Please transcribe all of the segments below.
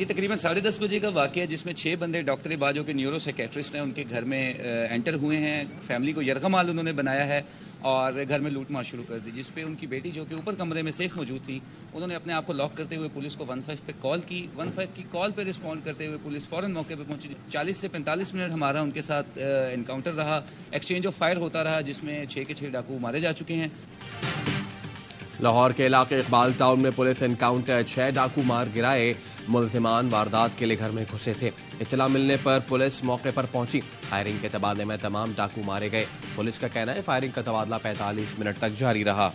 ये तकरीबन 10:30 बजे का वाक़या है, जिसमें 6 बंदे डॉक्टर बाजो के न्यूरो साइकेट्रिस्ट हैं, उनके घर में एंटर हुए हैं। फैमिली को यरगमाल उन्होंने बनाया है और घर में लूट मार शुरू कर दी, जिस पे उनकी बेटी जो कि ऊपर कमरे में सेफ मौजूद थी, उन्होंने अपने आप को लॉक करते हुए पुलिस को 15 पे कॉल की। 15 की कॉल पे रिस्पॉन्ड करते हुए पुलिस फ़ौरन मौके पे पहुंची। 40 से 45 मिनट हमारा उनके साथ इनकाउंटर रहा, एक्सचेंज ऑफ फायर होता रहा, जिसमें 6 के 6 डाकू मारे जा चुके हैं। लाहौर के इलाके इकबाल टाउन में पुलिस एनकाउंटर, 6 डाकू मार गिराए। मुलजिमान वारदात के लिए घर में घुसे थे। इत्तला मिलने पर पुलिस मौके पर पहुंची। फायरिंग के तबादले में तमाम डाकू मारे गए। पुलिस का कहना है फायरिंग का तबादला 45 मिनट तक जारी रहा।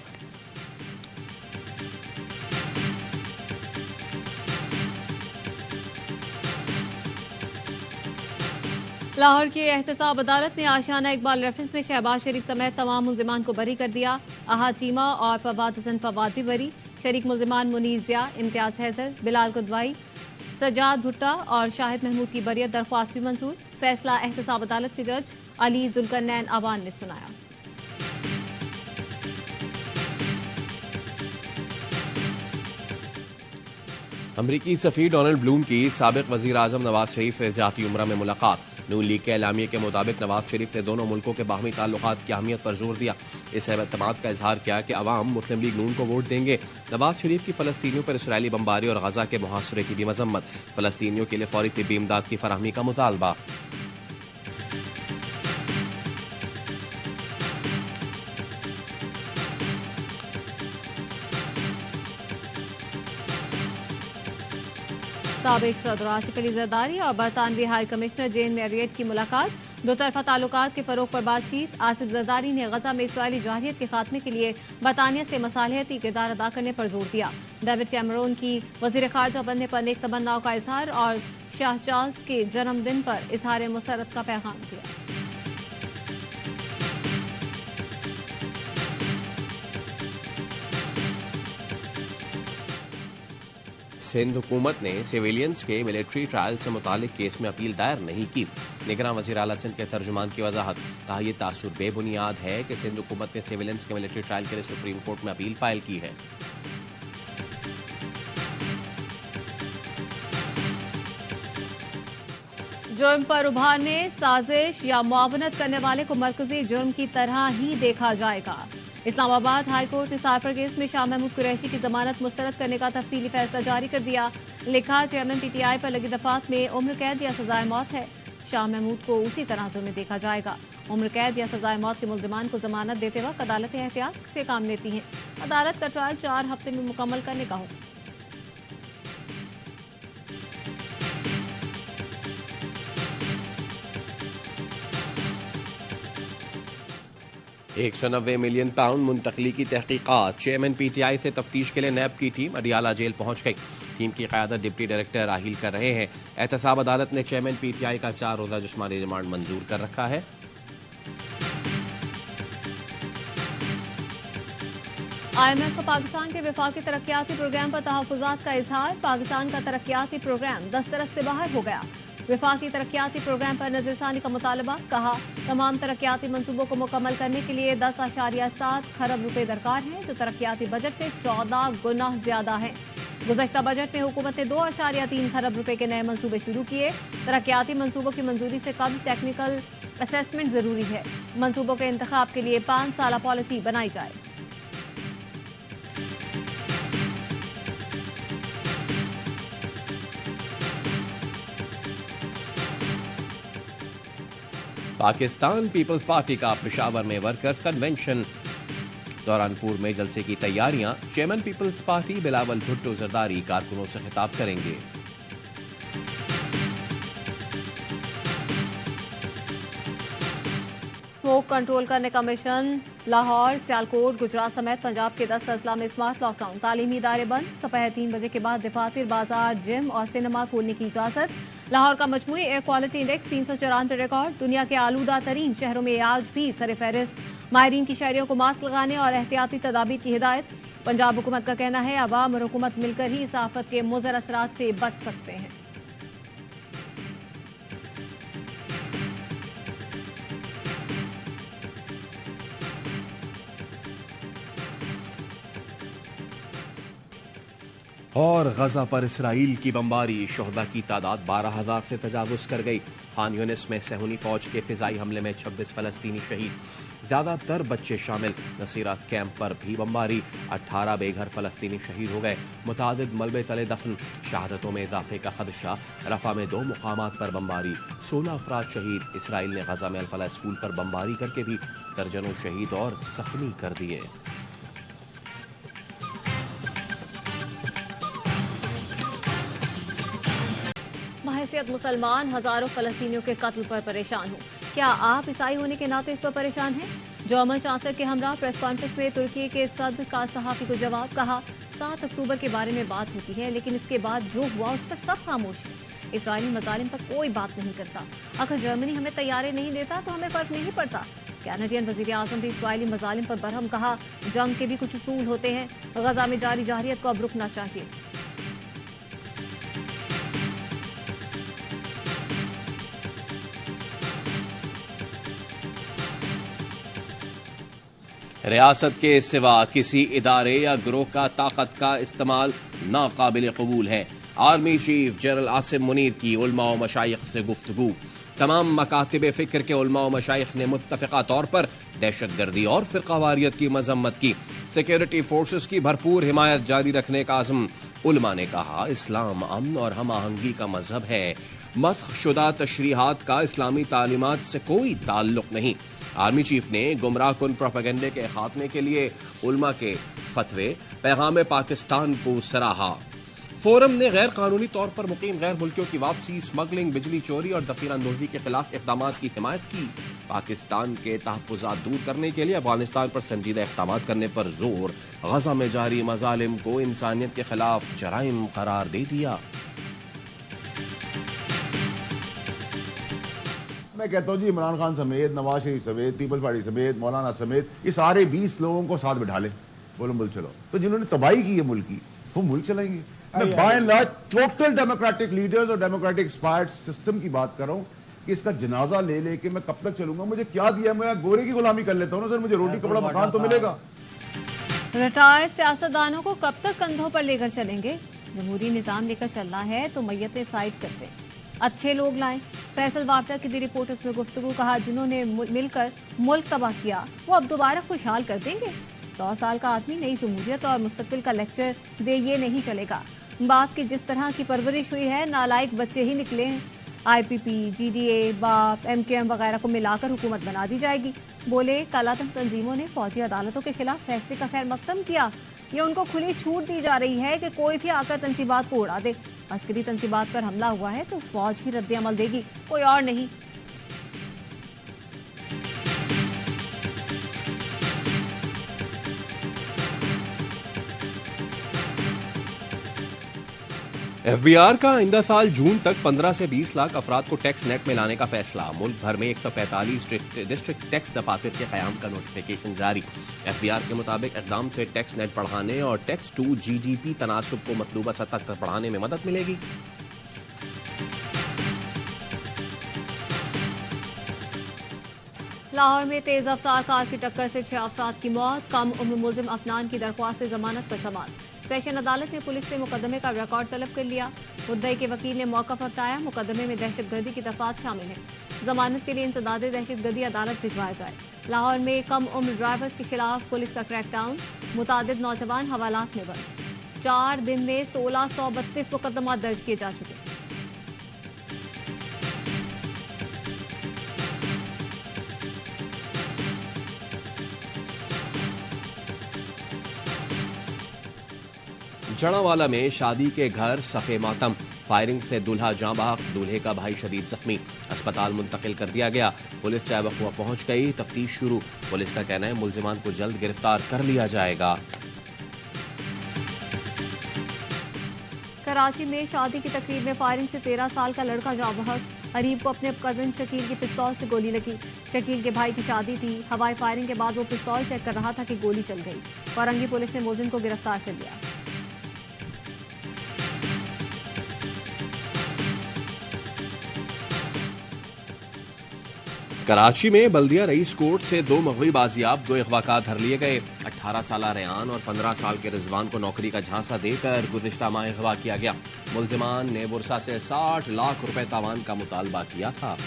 लाहौर की एहतसाब अदालत ने आशियाना इकबाल रेफरेंस में शहबाज शरीफ समेत तमाम मुलजिमान को बरी कर दिया। अहा चीमा और फवाद हसन फवाद भी बरी। शरीक मुलजिमान मुनीर जिया, इम्तियाज हैदर, बिलाल कुदवाई, सजाद भुट्टा और शाहिद महमूद की बरियत दरख्वास्त भी मंजूर। फैसला एहतसाब अदालत के जज अली जुल्करनैन अवान ने सुनाया। अमरीकी सफ़ीर डोनाल्ड ब्लूम की साबिक वज़ीर आज़म नवाज शरीफ से जाती उम्रा में मुलाकात। नून लीग के एलामिये के मुताबिक नवाज शरीफ ने दोनों मुल्कों के बाहमी ताल्लुकात की अहमियत पर जोर दिया। इस एतमाद का इजहार किया कि अवाम मुस्लिम लीग नून को वोट देंगे। नवाज शरीफ की फ़लस्तीनियों पर इसराइली बमबारी और गजा के मुहासरे की भी मजम्मत। फ़लस्तीनियों के लिए फौरी तिब्बी इमदाद की फराहमी का मुतालबा। साबिक सदर आसिफ अली जरदारी और बरतानवी हाई कमिश्नर जेन मैरियट की मुलाकात। दो तरफा ताल्लुकात के फरोग पर बातचीत। आसिफ जरदारी ने गजा में इसराइली जारहियत के खात्मे के लिए बरतानिया से मसालहती किरदार अदा करने पर जोर दिया। डेविड कैमरून की वजीर खारजा बनने पर नेक तमन्नाओं का इजहार और शाह चार्ल्स के जन्मदिन पर इजहार मुसरत का पैगाम दिया। सिंध हुकूमत ने सिविलियंस के मिलिट्री ट्रायल से मुतालिक केस में अपील दायर नहीं की। निगरान वज़ीर आला सिंध के तर्जुमान की वजाहत। कहा यह तासुर बेबुनियाद है कि सिंध हुकूमत ने सिविलियंस के मिलिट्री ट्रायल के लिए सुप्रीम कोर्ट में अपील फाइल की है। जुर्म पर उभारने, साजिश या मुआवनत करने वाले को मरकजी जुर्म की तरह ही देखा जाएगा। इस्लामाबाद हाई कोर्ट ने साइफर केस में शाह महमूद कुरैशी की जमानत मुस्तरद करने का तफसीली फैसला जारी कर दिया। लिखा, चेयरमैन पीटीआई पर लगी दफात में उम्र कैद या सजाए मौत है। शाह महमूद को उसी तनाजुर में देखा जाएगा। उम्र कैद या सजाए मौत के मुल्जिमान को जमानत देते वक्त अदालत एहतियात से काम लेती है। अदालत का ट्रायल 4 हफ्ते में मुकम्मल करने का हुक्म। 190 मिलियन पाउंड मुंतकली की तहकीकात। चेयरमैन पीटीआई से तफ्तीश के लिए नैब की टीम अडियाला जेल पहुंच गई। टीम की क़यादत डिप्टी डायरेक्टर राहील कर रहे हैं। एहतसाब अदालत ने चेयरमैन पीटीआई का 4 रोज़ा जिस्मानी रिमांड मंजूर कर रखा है। IMF का पाकिस्तान के वफाकी तरक्याती प्रोग्राम पर तहफ़्फ़ुज़ात का इजहार। पाकिस्तान का तरक्याती प्रोग्राम दस्तरस से बाहर हो गया। वफाकी तरक्याती प्रोग्राम पर नज़रसानी का मुतालबा। कहा, तमाम तरक्याती मंसूबों को मुकम्मल करने के लिए 10.7 खरब रुपए दरकार हैं, जो तरक्याती बजट से 14 गुना ज्यादा है। गुज़श्ता बजट में हुकूमत ने 2.3 खरब रुपए के नए मंसूबे शुरू किए। तरक्याती मंसूबों की मंजूरी से कम टेक्निकल असेसमेंट जरूरी है। मंसूबों के इंतखाब के लिए 5 साला पॉलिसी बनाई जाए। पाकिस्तान पीपल्स पार्टी का पेशावर में वर्कर्स कन्वेंशन। दौरानपुर में जलसे की तैयारियां। Chairman Peoples Party Bilawal Bhutto Zardari कारकुनों से खिताब करेंगे। स्मोक कंट्रोल करने का मिशन। लाहौर, सियालकोट, गुजरात समेत पंजाब के 10 अजला में स्मार्ट लॉकडाउन। तालीमी इदारे बंद। दोपहर 3 बजे के बाद दफातर, बाजार, जिम और सिनेमा खोलने की इजाजत। लाहौर का मजमूई एयर क्वालिटी इंडेक्स 394 रिकॉर्ड। दुनिया के आलूदा तरीन शहरों में आज भी सरफहरिस्त। माहिरीन की शहरियों को मास्क लगाने और एहतियाती तदाबीर की हिदायत। पंजाब हुकूमत का कहना है, अवाम और हुकूमत मिलकर ही इस आफत के मुज़र असरात से बच सकते हैं। और गजा पर इसराइल की बमबारी, शोहदा की तादाद 12,000 से तजावुज कर गई। खान यूनिस में सहूनी फौज के फिजाई हमले में 26 फलस्तीनी शहीद, ज्यादातर बच्चे शामिल। नसीरात कैंप पर भी बमबारी, 18 बेघर फलस्तीनी शहीद हो गए। मुतादिद मलबे तले दफन, शहादतों में इजाफे का खदशा। रफा में 2 मुकामात पर बमबारी, 16 अफराद शहीद। इसराइल ने गजा में अल-फलाह स्कूल पर बमबारी करके भी दर्जनों शहीद और जख्मी कर दिए। बहैसियत मुसलमान हजारों फलस्तीनियों के कत्ल पर परेशान हूँ। क्या आप ईसाई होने के नाते इस पर परेशान हैं? जर्मन चांसलर के हमरा प्रेस कॉन्फ्रेंस में तुर्की के सदर का सहाफी को जवाब, कहा 7 अक्टूबर के बारे में बात होती है लेकिन इसके बाद जो हुआ उस पर सब खामोश है। इसराइली मजालिम पर कोई बात नहीं करता। अगर जर्मनी हमें तैयारी नहीं देता तो हमें फर्क नहीं पड़ता। कैनेडियन वजीर आजम भी इसराइली मजालिम पर बरहम, कहा जंग के भी कुछ उसूल होते हैं, गजा में जारी जारहियत को अब रुकना चाहिए। रियासत के सिवा किसी इदारे या ग्रोह का ताकत का इस्तेमाल नाकाबिल कबूल है। Army chief general Asim Munir की उलमा व मशाइख से गुफ्तगू। तमाम मकातिब फिक्र के उलमा व मशाइख ने मुत्तफ़िक़ा तौर पर दहशतगर्दी और फ़िरक़ावारियत की मज़म्मत की। सिक्योरिटी फोर्सेस की भरपूर हिमायत जारी रखने का आज़म। उलमा ने कहा इस्लाम अमन और हम आहंगी का मजहब है। मस्ख़ शुदा तशरीहात का इस्लामी तालीमात से कोई ताल्लुक नहीं। आर्मी चीफ ने गुमराह कुन प्रोपेगेंडे के खात्मे के लिए उलमा के फतवे, पैगाम पाकिस्तान को सराहा। फोरम ने गैर कानूनी तौर पर मुकीम गैर मुल्कियों की वापसी, स्मगलिंग, बिजली चोरी और दखीलअंदोज़ी के खिलाफ इक़दाम की हिमायत की। पाकिस्तान के तहफ़्फ़ुज़ात दूर करने के लिए अफगानिस्तान पर संजीदा इक़दाम करने पर जोर। गजा में जारी मज़ालिम को इंसानियत के खिलाफ जराइम करार दे दिया। मैं कहता हूँ जी, इमरान खान समेत, नवाज शरीफ समेत, पीपल्स पार्टी समेत, मौलाना समेत, ये सारे 20 लोगों को साथ बिठा लें, बोलो मुल्क चलो। तो जिन्होंने तबाही की है मुल्क की, वो मुल्क चलाएंगे। मैं by and large total democratic leaders और डेमोक्रेटिक एक्सपायर्ड सिस्टम की बात कर रहा हूँ कि इसका जनाजा ले लेके मैं कब तक चलूंगा? मुझे क्या दिया? मैं गोरे की गुलामी कर लेता हूँ ना सर, मुझे रोटी कपड़ा मकान तो मिलेगा। रिटायर्ड सियासतदानों को कब तक कंधों पर लेकर चलेंगे? जमहूरी निजाम लेकर चलना है तो मैयतें साइड करते हैं, अच्छे लोग लाएं। फैसल वापडा की दी रिपोर्टर्स में गुफ्तगू, कहा जिन्होंने मिलकर मुल्क तबाह किया वो अब दोबारा खुशहाल कर देंगे। 100 साल का आदमी नई जमहूरियत और मुस्तकबिल का लेक्चर दे, ये नहीं चलेगा। बाप की जिस तरह की परवरिश हुई है, नालायक बच्चे ही निकले हैं। IPP, GDA, बाप, MQM वगैरह को मिलाकर हुकूमत बना दी जाएगी। बोले कालादम तंजीमों ने फौजी अदालतों के खिलाफ फैसले का खैर मकदम किया। ये उनको खुली छूट दी जा रही है कि कोई भी आकर तंसीबात को उड़ा दे। अस्करी तंसीबात पर हमला हुआ है तो फौज ही रद्द अमल देगी, कोई और नहीं। FBR का आइंदा साल जून तक 15 से 20 लाख अफराद को टैक्स नेट में लाने का फैसला। मुल्क भर में 145 डिस्ट्रिक्ट टैक्स दफातर के क़याम का नोटिफिकेशन जारी। FBR के मुताबिक इक़दाम से टैक्स नेट बढ़ाने और टैक्स टू GDP तनासुब को मतलूबा सतह तक बढ़ाने में मदद मिलेगी। लाहौर में तेज रफ्तार कार की टक्कर से 6 अफराद की मौत। कम उम्र मुल्जिम अफनान की दरख्वास्त से जमानत पर समाअत। सेशन अदालत ने पुलिस से मुकदमे का रिकॉर्ड तलब कर लिया। मुद्दई के वकील ने मौक़िफ़ अपनाया, मुकदमे में दहशतगर्दी की दफात शामिल है। जमानत के लिए इंसदादे दहशतगर्दी अदालत भिजवाया जाए। लाहौर में कम उम्र ड्राइवर्स के खिलाफ पुलिस का क्रैकडाउन, मुतादिद नौजवान हवालात में बंद। 4 दिन में 1632 मुकदमा दर्ज किए जा चुके। जड़ावाला में शादी के घर सफे मातम, फायरिंग से दूल्हा जाँ बहक, दूल्हे का भाई शदीद जख्मी, अस्पताल मुंतकिल कर दिया गया। पुलिस चाहे वक़्वा पहुंच गई, तफ्तीश शुरू। पुलिस का कहना है मुल्जिमान को जल्द गिरफ्तार कर लिया जाएगा। कराची में शादी की तकरीब में फायरिंग से 13 साल का लड़का जाँ बहक। अरीब को अपने कजन शकील की पिस्तौल से गोली लगी। शकील के भाई की शादी थी। हवाई फायरिंग के बाद वो पिस्तौल चेक कर रहा था कि गोली चल गई। वारंगी पुलिस ने मुलजिम को गिरफ्तार कर लिया। कराची में बल्दिया रईस कोर्ट से 2 मगवी बाजियाब, 2 अगवाकार धर लिए गए। 18 साल रेयान और 15 साल के रिजवान को नौकरी का झांसा देकर गुज़िश्ता माह अगवा किया गया। मुल्जिमान ने बुरसा से 60 लाख रुपए तावान का मुतालबा किया था।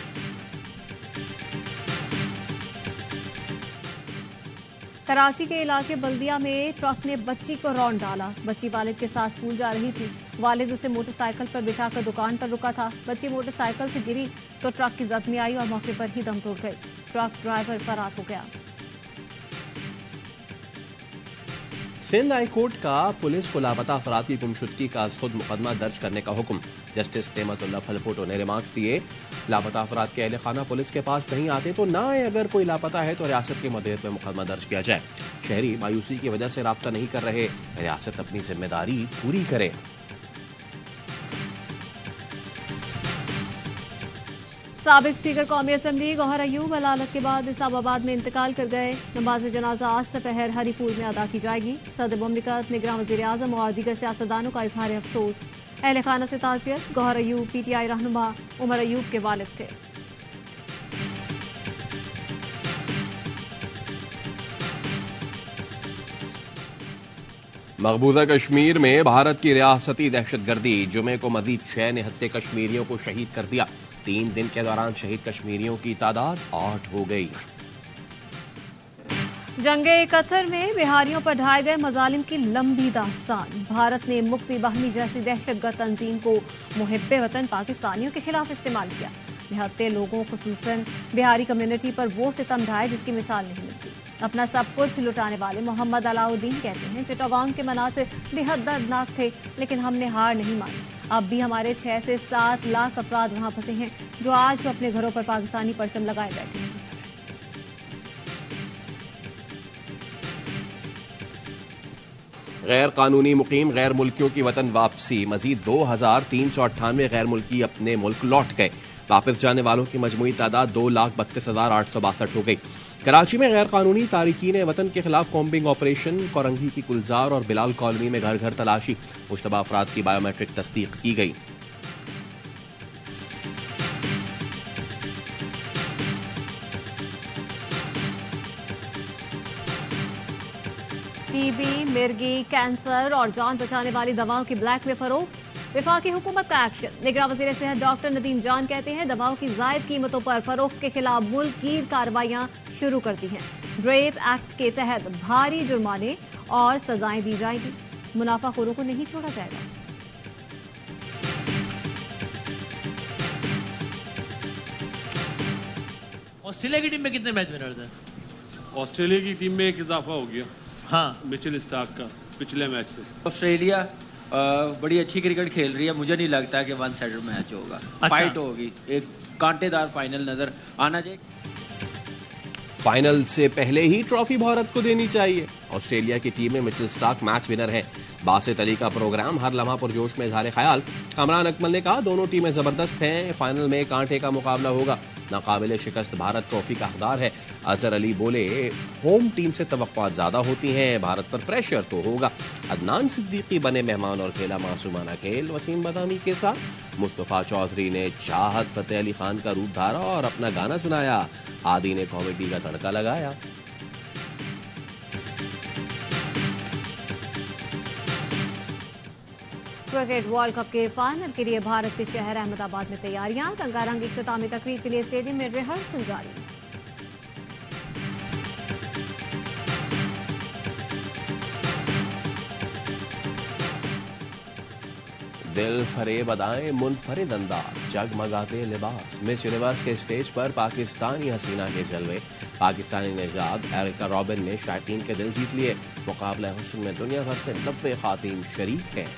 कराची के इलाके बल्दिया में ट्रक ने बच्ची को रौंद डाला। बच्ची वालिद के साथ स्कूल जा रही थी। वालिद उसे मोटरसाइकिल पर बिठाकर दुकान पर रुका था। बच्ची मोटरसाइकिल से गिरी तो ट्रक की जद में आई और मौके पर ही दम तोड़ गई। ट्रक ड्राइवर फरार हो गया। सिंध हाई कोर्ट का पुलिस को लापता अफराद की गुमशुदगी का खुद मुकदमा दर्ज करने का हुक्म। जस्टिस नेमतुल्लाह फलपोटो ने रिमार्क्स दिए, लापता अफराद के अहले खाना पुलिस के पास नहीं आते तो ना आए, अगर कोई लापता है तो रियासत के मदेत में मुकदमा दर्ज किया जाए। शहरी मायूसी की वजह से राब्ता नहीं कर रहे, रियासत अपनी जिम्मेदारी पूरी करे। साबिक स्पीकर कौमी असम्बली गौहर अयूब अदालत के बाद इस्लामाबाद में इंतकाल कर गए। नमाज जनाजा आज दोपहर हरीपुर में अदा की जाएगी। सदर मुमलिकत, निगरान वज़ीर आज़म और दीगर सियासतदानों का इजहार अफसोस। अहले खाना से ताज़ियत। गौहर अयूब PTI रहनुमा उमर अयूब के वालिद थे। मकबूजा कश्मीर में भारत की रियासती दहशतगर्दी, जुमे को मजीद 6 निहत्ते कश्मीरियों को शहीद कर दिया। 3 दिन के दौरान शहीद कश्मीरियों की तादाद 8 हो गई। जंगे कतर में बिहारियों पर ढाए गए मजालिम की लंबी दास्तान। भारत ने मुक्ति बाहिनी जैसी दहशतगर्द तंजीम को मुहिब्बे वतन पाकिस्तानियों के खिलाफ इस्तेमाल किया। निहत्ते लोगों, खुसूसन बिहारी कम्युनिटी पर वो सितम ढाए जिसकी मिसाल नहीं मिलती। अपना सब कुछ लुटाने वाले मोहम्मद अलाउद्दीन कहते हैं, चिटागोंग के मनासिर बेहद दर्दनाक थे, लेकिन हमने हार नहीं मानी। अब भी हमारे 6 से 7 लाख अफराद वहां फंसे हैं, जो आज भी अपने घरों पर पाकिस्तानी परचम लगाए बैठे हैं। गैर कानूनी मुकीम गैर मुल्कियों की वतन वापसी, मजीद 2398 गैर मुल्की अपने मुल्क लौट गए। वापस जाने वालों की मजमूई तादाद 2,32,862 हो गई। कराची में गैर कानूनी तारिकीन वतन के खिलाफ कॉम्बिंग ऑपरेशन, कोरंगी की गुलजार और बिलाल कॉलोनी में घर घर तलाशी, मुश्तबा अफराद की बायोमेट्रिक तस्दीक की गई। टीबी, मिर्गी, कैंसर और जान बचाने वाली दवाओं की ब्लैक में फरोख्त, वफाकी हुकूमत का एक्शन। निगरान वज़ीर सेहत डॉक्टर नदीम जान कहते हैं, दवाओं की जायद कीमतों पर फरोख्त के खिलाफ मुल्क कार्रवाइयां शुरू कर दी हैं। ड्रेप एक्ट के तहत भारी जुर्माने और सजाएं दी जाएंगी। मुनाफाखोरों को नहीं छोड़ा जाएगा। ऑस्ट्रेलिया की टीम में कितने मैच विनर थे? ऑस्ट्रेलिया की टीम में एक इजाफा हो गया, हाँ, मिचेल स्टार्क का पिछले मैच से। ऑस्ट्रेलिया बड़ी अच्छी क्रिकेट खेल रही है। मुझे नहीं लगता कि 1 साइडेड मैच होगा। फाइट होगी, एक कांटेदार फाइनल नजर आना चाहिए। फाइनल से पहले ही ट्रॉफी भारत को देनी चाहिए। ऑस्ट्रेलिया की टीम में मिचेल स्टार्क मैच विनर है। बासित अली का प्रोग्राम हर लम्हा पुरजोश में इजहार ख्याल। कमरान अकमल ने कहा, दोनों टीमें जबरदस्त हैं, फाइनल में कांटे का मुकाबला होगा। नाकाबिले शिकस्त भारत ट्रॉफी का हकदार है। अजहर अली बोले, होम टीम से तवक्कुआत ज्यादा होती हैं, भारत पर प्रेशर तो होगा। अदनान सिद्दीकी बने मेहमान और खेला मासूमाना खेल वसीम बदामी के साथ। मुस्तफा चौधरी ने चाहत फतेह अली खान का रूप धारा और अपना गाना सुनाया। आदि ने कॉमेडी का तड़का लगाया। क्रिकेट वर्ल्ड कप के फाइनल के लिए भारत के शहर अहमदाबाद में तैयारियां। रंगारंग इख्तितामी तकरीब के लिए स्टेडियम में रिहर्सल जारी। दिल फरेब अदाएं, मुनफरिद अंदाज, जगमगाते लिबास। मिस यूनिवर्स के स्टेज पर पाकिस्तानी हसीना के जलवे। पाकिस्तानी निजात एरिका रॉबिन ने शायकीन के दिल जीत लिए। मुकाबला हुस्न में दुनिया भर से 90 खातीन शरीक हैं।